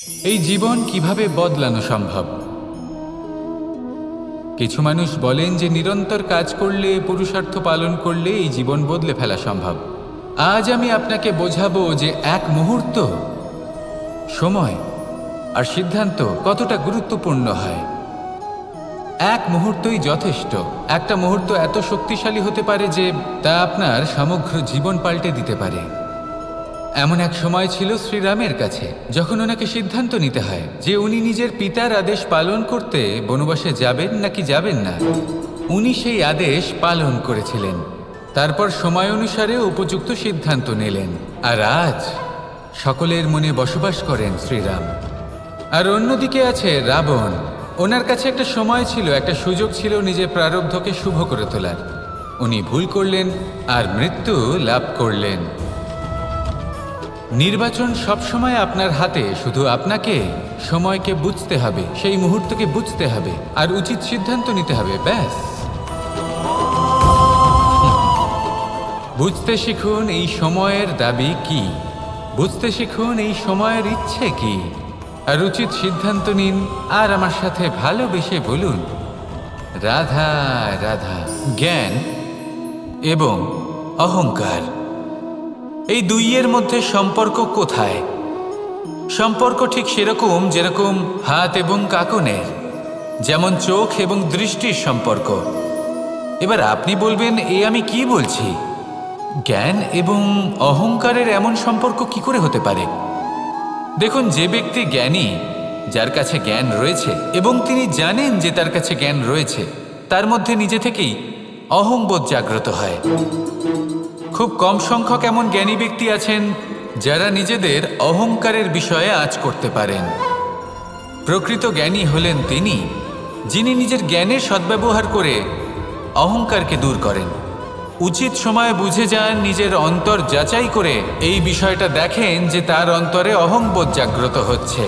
এই জীবন কিভাবে বদলানো সম্ভব? কিছু মানুষ বলেন যে নিরন্তর কাজ করলে, পুরুষার্থ পালন করলে এই জীবন বদলে ফেলা সম্ভব। আজ আমি আপনাকে বোঝাবো যে এক মুহূর্ত, সময় আর সিদ্ধান্ত কতটা গুরুত্বপূর্ণ হয়। এক মুহূর্তই যথেষ্ট। একটা মুহূর্ত এত শক্তিশালী হতে পারে যে তা আপনার সমগ্র জীবন পাল্টে দিতে পারে। এমন এক সময় ছিল শ্রীরামের কাছে, যখন ওনাকে সিদ্ধান্ত নিতে হয় যে উনি নিজের পিতার আদেশ পালন করতে বনবাসে যাবেন নাকি যাবেন না। উনি সেই আদেশ পালন করেছিলেন, তারপর সময় অনুসারে উপযুক্ত সিদ্ধান্ত নিলেন। আর আজ সকলের মনে বসবাস করেন শ্রীরাম। আর অন্যদিকে আছে রাবণ। ওনার কাছে একটা সময় ছিল, একটা সুযোগ ছিল নিজের প্রারব্ধকে শুভ করে তোলার। উনি ভুল করলেন আর মৃত্যু লাভ করলেন। নির্বাচন সবসময় আপনার হাতে, শুধু আপনাকে সময়কে বুঝতে হবে, সেই মুহূর্তকে বুঝতে হবে আর উচিত সিদ্ধান্ত নিতে হবে, ব্যাস। বুঝতে শিখুন এই সময়ের দাবি কি, বুঝতে শিখুন এই সময়ের ইচ্ছে কি, আর উচিত সিদ্ধান্ত নিন। আর আমার সাথে ভালোবেসে বলুন, রাধা রাধা। জ্ঞান এবং অহংকার, এই দুইয়ের মধ্যে সম্পর্ক কোথায়? সম্পর্ক ঠিক সেরকম যেরকম হাত এবং কাঁকনের, যেমন চোখ এবং দৃষ্টির সম্পর্ক। এবার আপনি বলবেন, এ আমি কি বলছি? জ্ঞান এবং অহংকারের এমন সম্পর্ক কি করে হতে পারে? দেখুন, যে ব্যক্তি জ্ঞানী, যার কাছে জ্ঞান রয়েছে এবং তিনি জানেন যে তার কাছে জ্ঞান রয়েছে, তার মধ্যে নিজে থেকেই অহংবোধ জাগ্রত হয়। খুব কম সংখ্যক এমন জ্ঞানী ব্যক্তি আছেন যারা নিজেদের অহংকারের বিষয়ে আঁচ করতে পারেন। প্রকৃত জ্ঞানী হলেন তিনি, যিনি নিজের জ্ঞানের সদ্ব্যবহার করে অহংকারকে দূর করেন। উচিত সময়ে বুঝে যান, নিজের অন্তর যাচাই করে এই বিষয়টা দেখেন যে তার অন্তরে অহংবোধ জাগ্রত হচ্ছে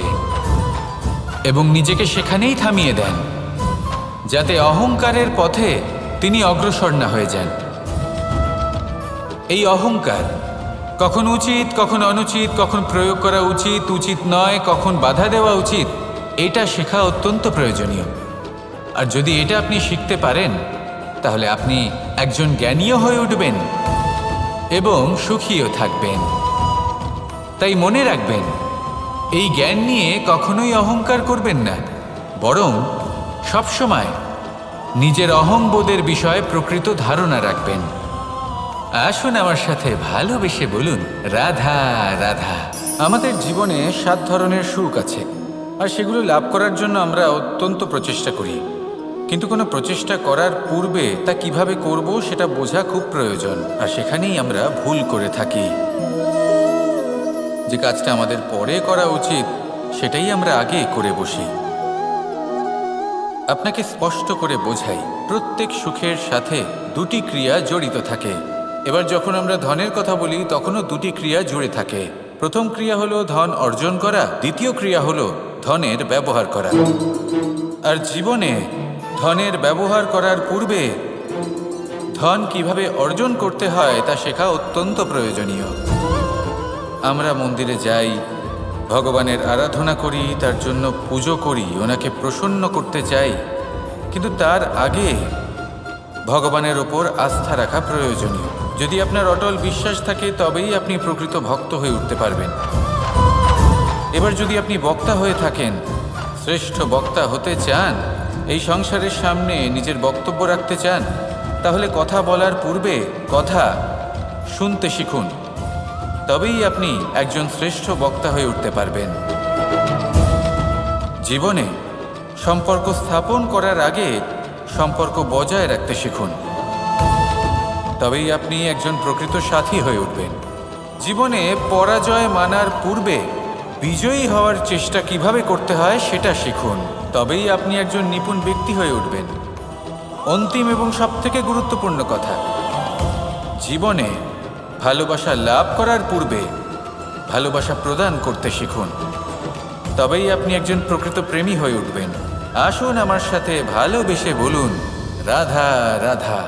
এবং নিজেকে সেখানেই থামিয়ে দেন, যাতে অহংকারের পথে তিনি অগ্রসর না হয়ে যান। এই অহংকার কখন উচিত, কখন অনুচিত, কখন প্রয়োগ করা উচিত, উচিত নয়, কখন বাধা দেওয়া উচিত, এটা শেখা অত্যন্ত প্রয়োজনীয়। আর যদি এটা আপনি শিখতে পারেন, তাহলে আপনি একজন জ্ঞানীও হয়ে উঠবেন এবং সুখীও থাকবেন। তাই মনে রাখবেন, এই জ্ঞান নিয়ে কখনোই অহংকার করবেন না, বরং সবসময় নিজের অহংবোধের বিষয়ে প্রকৃত ধারণা রাখবেন। আসুন আমার সাথে ভালোবেসে বলুন, রাধা রাধা। আমাদের জীবনে 7 ধরনের সুখ আছে, আর সেগুলো লাভ করার জন্য আমরা অত্যন্ত প্রচেষ্টা করি। কিন্তু কোনো প্রচেষ্টা করার পূর্বে তা কিভাবে করব সেটা বোঝা খুব প্রয়োজন, আর সেখানেই আমরা ভুল করে থাকি। যে কাজটা আমাদের পরে করা উচিত, সেটাই আমরা আগে করে বসি। আপনাকে স্পষ্ট করে বোঝাই, প্রত্যেক সুখের সাথে 2টি ক্রিয়া জড়িত থাকে। এবার যখন আমরা ধনের কথা বলি, তখনও 2টি ক্রিয়া জুড়ে থাকে। প্রথম ক্রিয়া হলো ধন অর্জন করা, দ্বিতীয় ক্রিয়া হলো ধনের ব্যবহার করা। আর জীবনে ধনের ব্যবহার করার পূর্বে ধন কিভাবে অর্জন করতে হয় তা শেখা অত্যন্ত প্রয়োজনীয়। আমরা মন্দিরে যাই, ভগবানের আরাধনা করি, তার জন্য পুজো করি, ওনাকে প্রসন্ন করতে চাই, কিন্তু তার আগে ভগবানের ওপর আস্থা রাখা প্রয়োজনীয়। যদি আপনার অটল বিশ্বাস থাকে, তবেই আপনি প্রকৃত ভক্ত হয়ে উঠতে পারবেন। এবার যদি আপনি বক্তা হয়ে থাকেন, শ্রেষ্ঠ বক্তা হতে চান, এই সংসারের সামনে নিজের বক্তব্য রাখতে চান, তাহলে কথা বলার পূর্বে কথা শুনতে শিখুন, তবেই আপনি একজন শ্রেষ্ঠ বক্তা হয়ে উঠতে পারবেন। জীবনে সম্পর্ক স্থাপন করার আগে সম্পর্ক বজায় রাখতে শিখুন, তবেই আপনি একজন প্রকৃত সাথী হয়ে উঠবেন। জীবনে পরাজয় মানার পূর্বে বিজয়ী হওয়ার চেষ্টা কিভাবে করতে হয় সেটা শিখুন, তবেই আপনি একজন নিপুণ ব্যক্তি হয়ে উঠবেন। অন্তিম এবং সবথেকে গুরুত্বপূর্ণ কথা, জীবনে ভালোবাসা লাভ করার পূর্বে ভালোবাসা প্রদান করতে শিখুন, তবেই আপনি একজন প্রকৃত প্রেমী হয়ে উঠবেন। আসুন আমার সাথে ভালোবেসে বলুন, রাধা রাধা।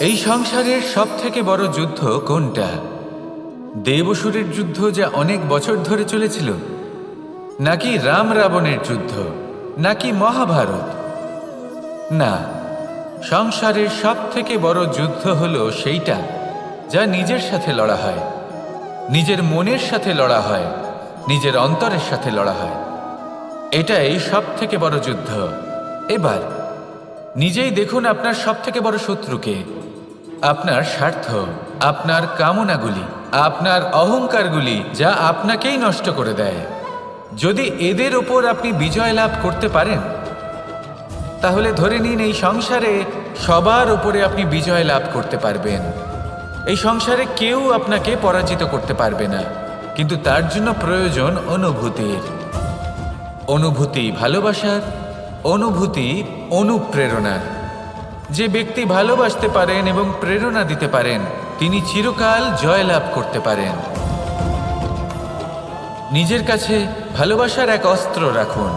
এই সংসারের সবথেকে বড় যুদ্ধ কোনটা? দেব অসুরের যুদ্ধ, যা অনেক বছর ধরে চলেছিল, নাকি রাম রাবণের যুদ্ধ, নাকি মহাভারত? না, সংসারের সব থেকে বড় যুদ্ধ হলো সেইটা যা নিজের সাথে লড়া হয়, নিজের মনের সাথে লড়া হয়, নিজের অন্তরের সাথে লড়া হয়। এটাই সব থেকে বড় যুদ্ধ। এবার নিজেই দেখুন আপনার সব থেকে বড় শত্রুকে। আপনার স্বার্থ, আপনার কামনাগুলি, আপনার অহংকারগুলি, যা আপনাকেই নষ্ট করে দেয়। যদি এদের ওপর আপনি বিজয় লাভ করতে পারেন, তাহলে ধরে নিন এই সংসারে সবার উপরে আপনি বিজয় লাভ করতে পারবেন। এই সংসারে কেউ আপনাকে পরাজিত করতে পারবে না। কিন্তু তার জন্য প্রয়োজন অনুভূতির। অনুভূতি ভালোবাসার, অনুভূতি অনুপ্রেরণার। যে ব্যক্তি ভালোবাসতে পারেন এবং প্রেরণা দিতে পারেন, তিনি চিরকাল জয় লাভ করতে পারেন। নিজের কাছে ভালোবাসার এক অস্ত্র রাখুন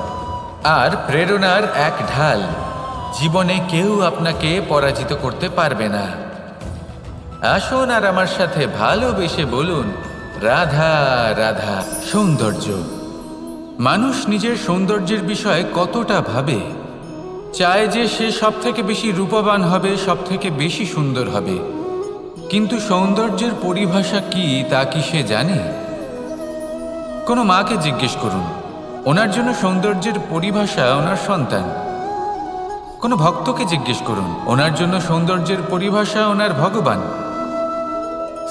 আর প্রেরণার এক ঢাল। জীবনে কেউ আপনাকে পরাজিত করতে পারবে না। আসুন আর আমার সাথে ভালোবেসে বলুন, রাধা রাধা। সৌন্দর্য। মানুষ নিজের সৌন্দর্যের বিষয়ে কতটা ভাবে, চায় যে সে সব থেকে বেশি রূপবান হবে, সব থেকে বেশি সুন্দর হবে। কিন্তু সৌন্দর্যের পরিভাষা কি তা কি সে জানে? কোনো মাকে জিজ্ঞেস করুন, ওনার জন্য সৌন্দর্যের পরিভাষা ওনার সন্তান। কোনো ভক্তকে জিজ্ঞেস করুন, ওনার জন্য সৌন্দর্যের পরিভাষা ওনার ভগবান।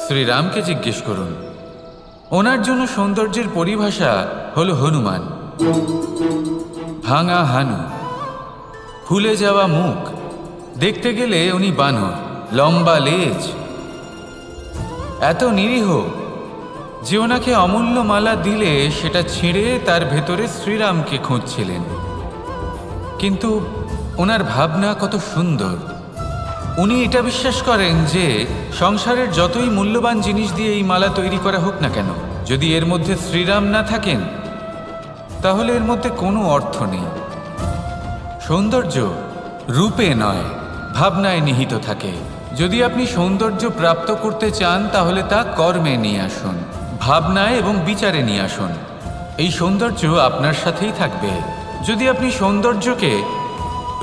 শ্রীরামকে জিজ্ঞেস করুন, ওনার জন্য সৌন্দর্যের পরিভাষা হলো হনুমান। ভাঙা হানু, ফুলে যাওয়া মুখ, দেখতে গেলে উনি বানর, লম্বা লেজ, এত নিরীহ যে ওনাকে অমূল্য মালা দিলে সেটা ছিঁড়ে তার ভেতরে শ্রীরামকে খুঁজছিলেন। কিন্তু ওনার ভাবনা কত সুন্দর। উনি এটা বিশ্বাস করেন যে সংসারের যতই মূল্যবান জিনিস দিয়ে এই মালা তৈরি করা হোক না কেন, যদি এর মধ্যে শ্রীরাম না থাকেন তাহলে এর মধ্যে কোনো অর্থ নেই। সৌন্দর্য রূপে নয়, ভাবনায় নিহিত থাকে। যদি আপনি সৌন্দর্য প্রাপ্ত করতে চান তাহলে তা কর্মে নিয়ে আসুন, ভাবনায় এবং বিচারে নিয়ে আসুন। এই সৌন্দর্য আপনার সাথেই থাকবে। যদি আপনি সৌন্দর্যকে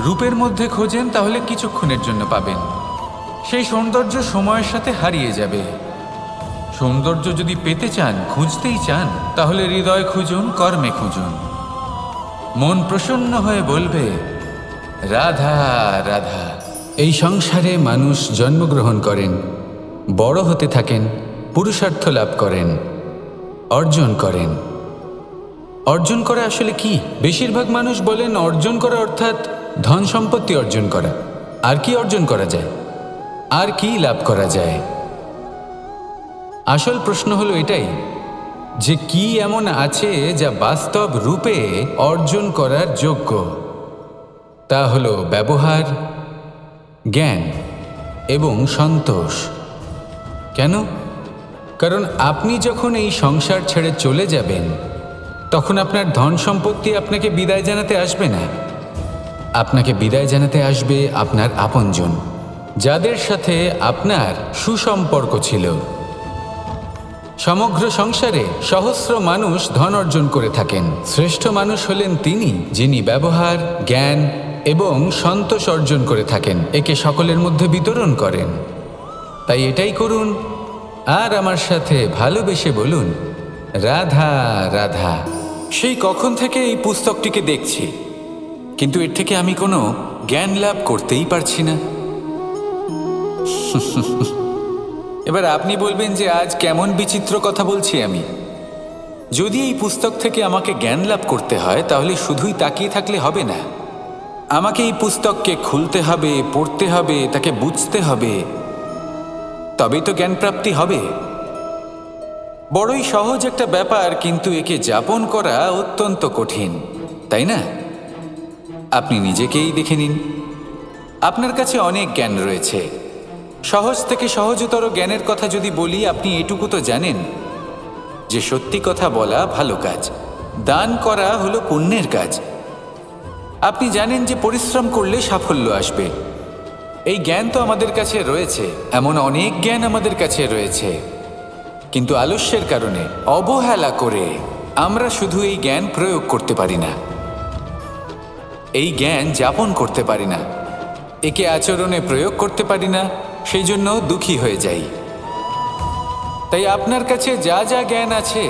রূপের মধ্যে খোঁজেন তাহলে কিছুক্ষণের জন্য পাবেন, সেই সৌন্দর্য সময়ের সাথে হারিয়ে যাবে। সৌন্দর্য যদি পেতে চান, খুঁজতেই চান, তাহলে হৃদয় খুঁজুন, কর্মে খুঁজুন। মন প্রসন্ন হয়ে বলবে, রাধা রাধা। এই সংসারে মানুষ জন্মগ্রহণ করেন, বড় হতে থাকেন, পুরুষার্থ লাভ করেন, অর্জন করেন। অর্জন করা আসলে কি? বেশিরভাগ মানুষ বলেন অর্জন করা অর্থাৎ ধন সম্পত্তি অর্জন করা। আর কি অর্জন করা যায়? আর কি লাভ করা যায়? আসল প্রশ্ন হলো এটাই যে কি এমন আছে যা বাস্তব রূপে অর্জন করার যোগ্য। তা হলো ব্যবহার, জ্ঞান এবং সন্তোষ। কেন? কারণ আপনি যখন এই সংসার ছেড়ে চলে যাবেন তখন আপনার ধন সম্পত্তি আপনাকে বিদায় জানাতে আসবে না। আপনাকে বিদায় জানাতে আসবে আপনার আপনজন, যাদের সাথে আপনার সুসম্পর্ক ছিল। সমগ্র সংসারে সহস্র মানুষ ধন অর্জন করে থাকেন। শ্রেষ্ঠ মানুষ হলেন তিনি যিনি ব্যবহার, জ্ঞান এবং সন্তোষ অর্জন করে থাকেন, একে সকলের মধ্যে বিতরণ করেন। তাই এটাই করুন আর আমার সাথে ভালোবেসে বলুন, রাধা রাধা। সেই কখন থেকে এই পুস্তকটিকে দেখছি, কিন্তু এর থেকে আমি কোনো জ্ঞান লাভ করতেই পারছি না। এবার আপনি বলবেন যে আজ কেমন বিচিত্র কথা বলছি আমি। যদি এই পুস্তক থেকে আমাকে জ্ঞান লাভ করতে হয় তাহলে শুধুই তাকিয়ে থাকলে হবে না। আমাকে এই পুস্তককে খুলতে হবে, পড়তে হবে, তাকে বুঝতে হবে, তবেই তো জ্ঞান প্রাপ্তি হবে। বড়ই সহজ একটা ব্যাপার, কিন্তু একে যাপন করা অত্যন্ত কঠিন, তাই না? আপনি নিজেকেই দেখে নিন। আপনার কাছে অনেক জ্ঞান রয়েছে। সহজ থেকে সহজতর জ্ঞানের কথা যদি বলি, আপনি এটুকু তো জানেন যে সত্যি কথা বলা ভালো কাজ, দান করা হলো পুণ্যের কাজ। আপনি জানেন যে পরিশ্রম করলে সাফল্য আসবে। এই জ্ঞান তো আমাদের কাছে রয়েছে, এমন অনেক জ্ঞান আমাদের কাছে রয়েছে, কিন্তু আলস্যের কারণে, অবহেলা করে আমরা শুধু এই জ্ঞান প্রয়োগ করতে পারি না, এই জ্ঞান যাপন করতে পারি না, একে আচরণে প্রয়োগ করতে পারি না, সেই জন্য দুঃখী হয়ে যাই। তাই আপনার কাছে যা যা জ্ঞান আছে,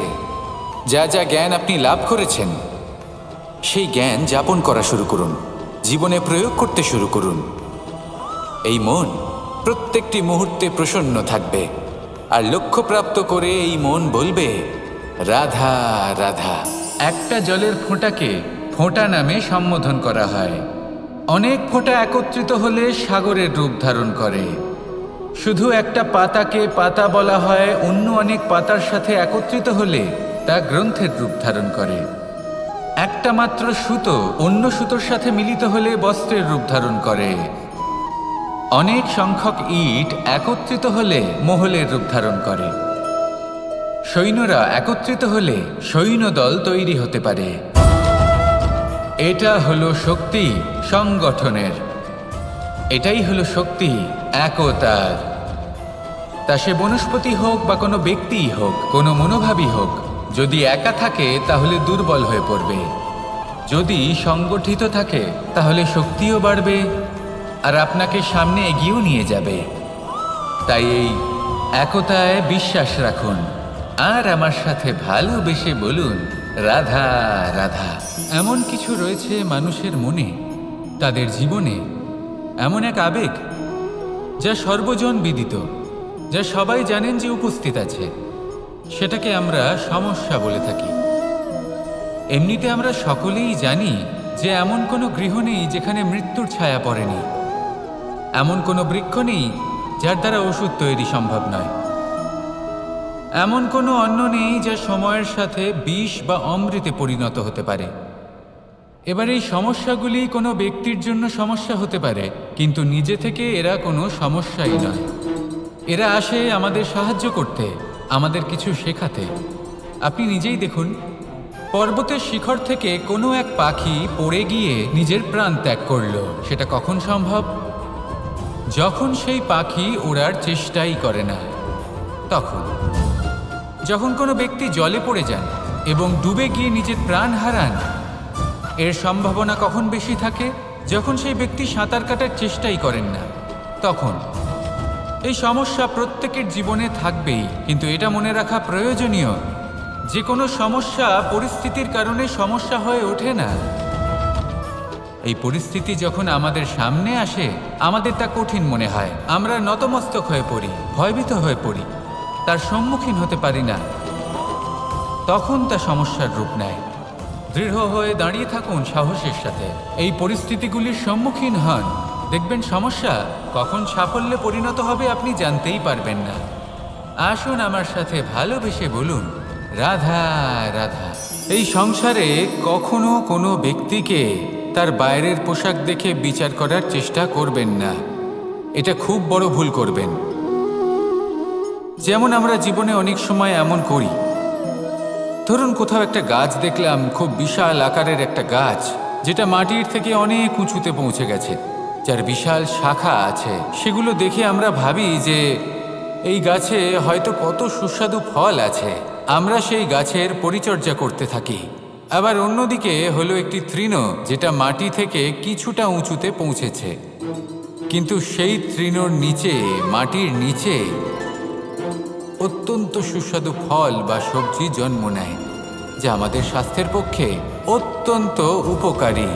যা যা জ্ঞান আপনি লাভ করেছেন, সেই জ্ঞান যাপন করা শুরু করুন, জীবনে প্রয়োগ করতে শুরু করুন। এই মন প্রত্যেকটি মুহূর্তে প্রসন্ন থাকবে, আর লক্ষ্যপ্রাপ্ত করে এই মন বলবে রাধা রাধা। একটা জলের ফোঁটাকে ফোঁটা নামে সম্বোধন করা হয়। অনেক ফোঁটা একত্রিত হলে সাগরের রূপ ধারণ করে। শুধু একটা পাতাকে পাতা বলা হয়, অন্য অনেক পাতার সাথে একত্রিত হলে তা গ্রন্থের রূপ ধারণ করে। একটা মাত্র সুতো অন্য সুতোর সাথে মিলিত হলে বস্ত্রের রূপ ধারণ করে। অনেক সংখ্যক ইট একত্রিত হলে মহলের রূপ ধারণ করে। সৈন্যরা একত্রিত হলে সৈন্যদল তৈরি হতে পারে। এটা হলো শক্তি সংগঠনের, এটাই হলো শক্তি একতার। তা সে বনস্পতি হোক বা কোনো ব্যক্তিই হোক, কোনো মনোভাবই হোক, যদি একা থাকে তাহলে দুর্বল হয়ে পড়বে। যদি সংগঠিত থাকে তাহলে শক্তিও বাড়বে আর আপনাকে সামনে এগিয়েও নিয়ে যাবে। তাই এই একতায় বিশ্বাস রাখুন আর আমার সাথে ভালোবেসে বলুন রাধা রাধা। এমন কিছু রয়েছে মানুষের মনে, তাদের জীবনে এমন এক আবেগ যা সর্বজন বিদিত, যা সবাই জানেন যে উপস্থিত আছে। সেটাকে আমরা সমস্যা বলে থাকি। এমনিতে আমরা সকলেই জানি যে এমন কোনো গৃহ নেই যেখানে মৃত্যুর ছায়া পড়েনি, এমন কোনো বৃক্ষ নেই যার দ্বারা ওষুধ তৈরি সম্ভব নয়, এমন কোনো অন্ন নেই যা সময়ের সাথে বিষ বা অমৃতে পরিণত হতে পারে। এবার এই সমস্যাগুলি কোনো ব্যক্তির জন্য সমস্যা হতে পারে, কিন্তু নিজে থেকে এরা কোনো সমস্যাই নয়। এরা আসে আমাদের সাহায্য করতে, আমাদের কিছু শেখাতে। আপনি নিজেই দেখুন, পর্বতের শিখর থেকে কোনো এক পাখি পড়ে গিয়ে নিজের প্রাণ ত্যাগ করল। সেটা কখন সম্ভব? যখন সেই পাখি ওড়ার চেষ্টাই করে না। তখন যখন কোনো ব্যক্তি জলে পড়ে যান এবং ডুবে গিয়ে নিজের প্রাণ হারান, এর সম্ভাবনা কখন বেশি থাকে? যখন সেই ব্যক্তি সাঁতার কাটার চেষ্টাই করেন না। তখন এই সমস্যা প্রত্যেকের জীবনে থাকবেই, কিন্তু এটা মনে রাখা প্রয়োজনীয় যে কোনো সমস্যা পরিস্থিতির কারণে সমস্যা হয়ে ওঠে না। এই পরিস্থিতি যখন আমাদের সামনে আসে, আমাদের তা কঠিন মনে হয়, আমরা নতমস্তক হয়ে পড়ি, ভয়ভীত হয়ে পড়ি, তার সম্মুখীন হতে পারি না। তখন তা সমস্যার রূপ নেয়। দৃঢ় হয়ে দাঁড়িয়ে থাকুন সাহসের সাথে, এই পরিস্থিতিগুলির সম্মুখীন হন, দেখবেন সমস্যা কখন সাফল্যে পরিণত হবে আপনি জানতেই পারবেন না। আসুন আমার সাথে ভালোবেসে বলুন রাধা রাধা। এই সংসারে কখনো কোনো ব্যক্তিকে তার বাইরের পোশাক দেখে বিচার করার চেষ্টা করবেন না, এটা খুব বড় ভুল করবেন। যেমন আমরা জীবনে অনেক সময় এমন করি, ধরুন কোথাও একটা গাছ দেখলাম, খুব বিশাল আকারের একটা গাছ, যেটা মাটির থেকে অনেক উঁচুতে পৌঁছে গেছে, যার বিশাল শাখা আছে। সেগুলো দেখে আমরা ভাবি যে এই গাছে হয়তো কত সুস্বাদু ফল আছে, আমরা সেই গাছের পরিচর্যা করতে থাকি। আবার অন্যদিকে হলো একটি তৃণ, যেটা মাটি থেকে কিছুটা উঁচুতে পৌঁছেছে, কিন্তু সেই তৃণর নিচে, মাটির নিচে অত্যন্ত সুস্বাদু ফল বা সবজি জন্ম নেয়, যা আমাদের স্বাস্থ্যের পক্ষে অত্যন্ত উপকারী।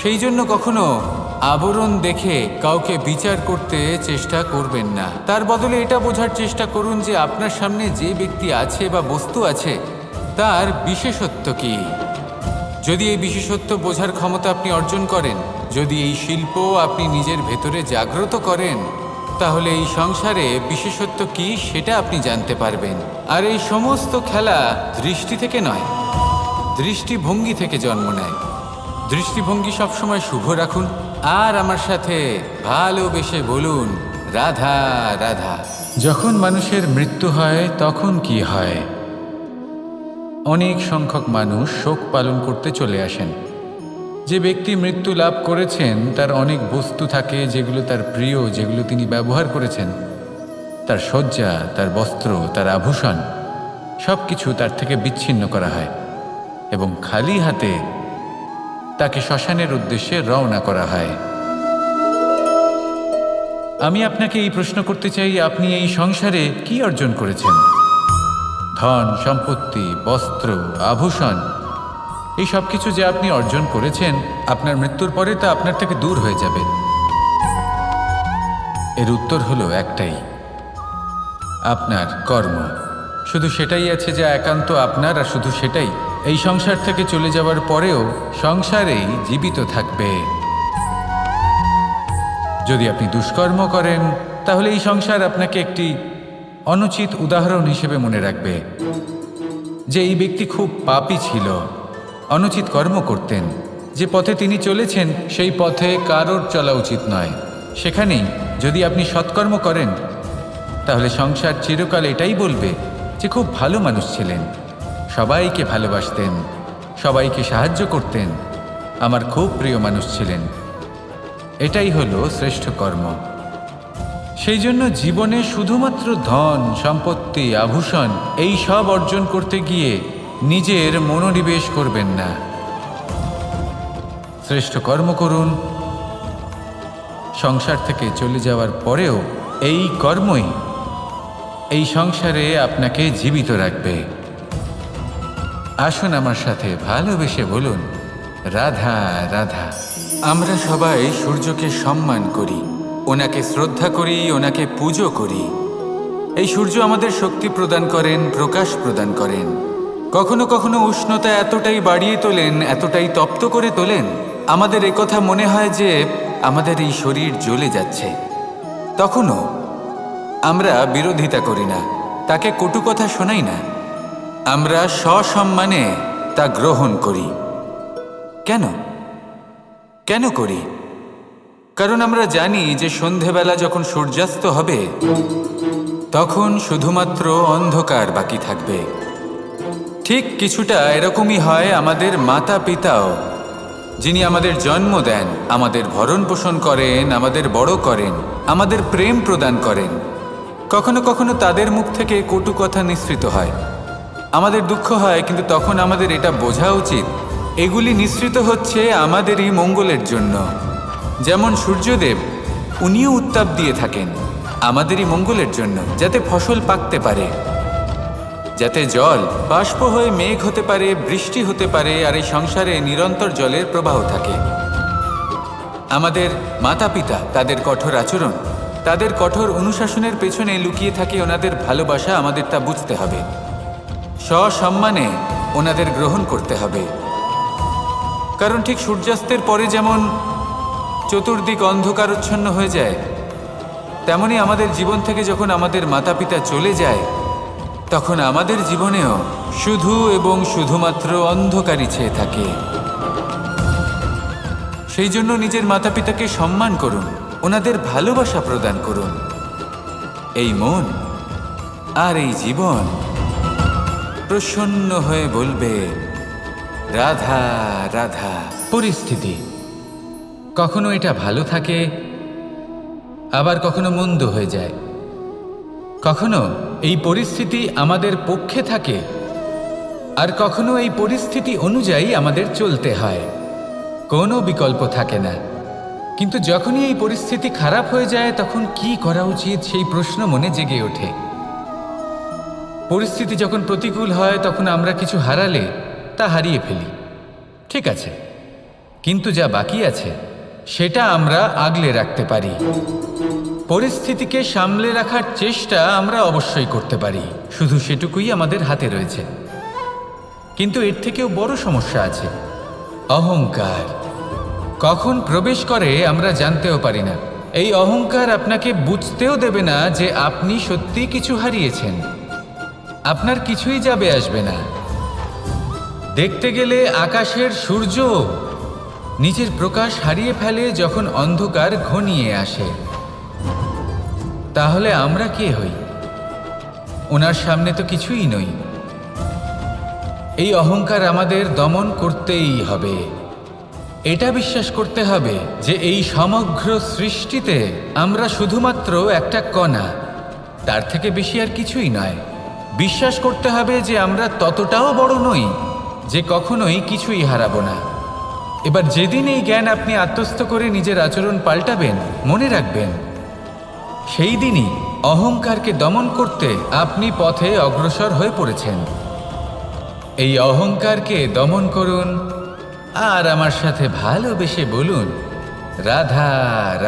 সেই জন্য কখনো আবরণ দেখে কাউকে বিচার করতে চেষ্টা করবেন না। তার বদলে এটা বোঝার চেষ্টা করুন যে আপনার সামনে যে ব্যক্তি আছে বা বস্তু আছে তার বিশেষত্ব কি। যদি এই বিশেষত্ব বোঝার ক্ষমতা আপনি অর্জন করেন, যদি এই শিল্প আপনি নিজের ভেতরে জাগ্রত করেন, তাহলে এই সংসারে বিশেষত্ব কি সেটা আপনি জানতে পারবেন। আর এই সমস্ত খেলা দৃষ্টি থেকে নয়, দৃষ্টিভঙ্গি থেকে জন্ম নেয়। দৃষ্টিভঙ্গি সবসময় শুভ রাখুন আর আমার সাথে ভালোবেসে বলুন রাধা রাধা। যখন মানুষের মৃত্যু হয় তখন কি হয়? অনেক সংখ্যক মানুষ শোক পালন করতে চলে আসেন। যে ব্যক্তি মৃত্যু লাভ করেছেন তার অনেক বস্তু থাকে যেগুলো তার প্রিয়, যেগুলো তিনি ব্যবহার করেছেন। তার শয্যা, তার বস্ত্র, তার আভূষণ, সব কিছু তার থেকে বিচ্ছিন্ন করা হয়। এবং খালি হাতে তাকে শ্মশানের উদ্দেশ্যে রওনা করা হয়। আমি আপনাকে এই প্রশ্ন করতে চাই, আপনি এই সংসারে কি অর্জন করেছেন? ধন, সম্পত্তি, বস্ত্র, আভূষণ, এই সব কিছু যে আপনি অর্জন করেছেন, আপনার মৃত্যুর পরে তা আপনার থেকে দূর হয়ে যাবে। এর উত্তর হলো একটাই, আপনার কর্ম। শুধু সেটাই আছে যা একান্ত আপনার, আর শুধু সেটাই এই সংসার থেকে চলে যাওয়ার পরেও সংসারেই জীবিত থাকবে। যদি আপনি দুষ্কর্ম করেন, তাহলে এই সংসার আপনাকে একটি অনুচিত উদাহরণ হিসেবে মনে রাখবে যে এই ব্যক্তি খুব পাপী ছিল, অনুচিত কর্ম করতেন। যে পথে তিনি চলেছেন সেই পথে কারোর চলা উচিত নয়। সেখানেই যদি আপনি সৎকর্ম করেন, তাহলে সংসার চিরকাল এটাই বলবে যে খুব ভালো মানুষ ছিলেন, সবাইকে ভালোবাসতেন, সবাইকে সাহায্য করতেন, আমার খুব প্রিয় মানুষ ছিলেন। এটাই হলো শ্রেষ্ঠ কর্ম। সেই জন্য জীবনে শুধুমাত্র ধন, সম্পত্তি, আভূষণ এই সব অর্জন করতে গিয়ে নিজের মনোনিবেশ করবেন না। শ্রেষ্ঠ কর্ম করুন। সংসার থেকে চলে যাওয়ার পরেও এই কর্মই এই সংসারে আপনাকে জীবিত রাখবে। আসুন আমার সাথে ভালোবেসে বলুন, রাধা রাধা। আমরা সবাই সূর্যকে সম্মান করি, ওনাকে শ্রদ্ধা করি, ওনাকে পুজো করি। এই সূর্য আমাদের শক্তি প্রদান করেন, প্রকাশ প্রদান করেন। কখনো কখনো উষ্ণতা এতটাই বাড়িয়ে তোলেন, এতটাই তপ্ত করে তোলেন, আমাদের একথা মনে হয় যে আমাদের এই শরীর জ্বলে যাচ্ছে। তখনও আমরা বিরোধিতা করি না, তাকে কটু কথা শোনাই না, আমরা সসম্মানে তা গ্রহণ করি। কেন কেন করি? কারণ আমরা জানি যে সন্ধেবেলা যখন সূর্যাস্ত হবে, তখন শুধুমাত্র অন্ধকার বাকি থাকবে। ঠিক কিছুটা এরকমই হয় আমাদের মাতা পিতাও, যিনি আমাদের জন্ম দেন, আমাদের ভরণ পোষণ করেন, আমাদের বড় করেন, আমাদের প্রেম প্রদান করেন। কখনো কখনো তাদের মুখ থেকে কটু কথা নিঃসৃত হয়, আমাদের দুঃখ হয়, কিন্তু তখন আমাদের এটা বোঝা উচিত এগুলি নিঃসৃত হচ্ছে আমাদেরই মঙ্গলের জন্য। যেমন সূর্যদেব, উনিও উত্তাপ দিয়ে থাকেন আমাদেরই মঙ্গলের জন্য, যাতে ফসল পাকতে পারে, যাতে জল বাষ্প হয়ে মেঘ হতে পারে, বৃষ্টি হতে পারে, আর এই সংসারে নিরন্তর জলের প্রবাহ থাকে। আমাদের মাতা পিতা, তাদের কঠোর আচরণ, তাদের কঠোর অনুশাসনের পেছনে লুকিয়ে থাকে ওনাদের ভালোবাসা। আমাদের তা বুঝতে হবে, সসম্মানে ওনাদের গ্রহণ করতে হবে। কারণ ঠিক সূর্যাস্তের পরে যেমন চতুর্দিক অন্ধকারচ্ছন্ন হয়ে যায়, তেমনি আমাদের জীবন থেকে যখন আমাদের মাতা পিতা চলে যায়, তখন আমাদের জীবনেও শুধু এবং শুধুমাত্র অন্ধকারই ছেয়ে থাকে। সেই জন্য নিজের মাতা পিতাকে সম্মান করুন, ওনাদের ভালোবাসা প্রদান করুন। এই মন আর এই জীবন প্রসন্ন হয়ে বলবে, রাধা রাধা। পরিস্থিতি কখনো এটা ভালো থাকে, আবার কখনো মন্দ হয়ে যায়। কখনো এই পরিস্থিতি আমাদের পক্ষে থাকে, আর কখনো এই পরিস্থিতি অনুযায়ী আমাদের চলতে হয়। কোনো বিকল্প থাকে না। কিন্তু যখনই এই পরিস্থিতি খারাপ হয়ে যায়, তখন কি করা উচিত সেই প্রশ্ন মনে জেগে ওঠে। পরিস্থিতি যখন প্রতিকূল হয়, তখন আমরা কিছু হারালে তা হারিয়ে ফেলি, ঠিক আছে, কিন্তু যা বাকি আছে সেটা আমরা আগলে রাখতে পারি। পরিস্থিতিকে সামলে রাখার চেষ্টা আমরা অবশ্যই করতে পারি, শুধু সেটুকুই আমাদের হাতে রয়েছে। কিন্তু এর থেকেও বড় সমস্যা আছে, অহংকার। কখন প্রবেশ করে আমরা জানতেও পারি না। এই অহংকার আপনাকে বুঝতেও দেবে না যে আপনি সত্যি কিছু হারিয়েছেন। আপনার কিছুই যাবে আসবে না। দেখতে গেলে আকাশের সূর্য নিজের প্রকাশ হারিয়ে ফেলে যখন অন্ধকার ঘনিয়ে আসে। তাহলে আমরা কে হই? ওনার সামনে তো কিছুই নই। এই অহংকার আমাদের দমন করতেই হবে। এটা বিশ্বাস করতে হবে যে এই সমগ্র সৃষ্টিতে আমরা শুধুমাত্র একটা কণা, তার থেকে বেশি আর কিছুই নয়। বিশ্বাস করতে হবে যে আমরা ততটাও বড় নই যে কখনোই কিছুই হারাবো না। এবার যেদিন এই জ্ঞান আপনি আত্মস্থ করে নিজের আচরণ পাল্টাবেন, মনে রাখবেন সেই দিনই অহংকারকে দমন করতে আপনি পথে অগ্রসর হয়ে পড়েছেন। এই অহংকারকে দমন করুন আর আমার সাথে ভালোবেসে বলুন, রাধা।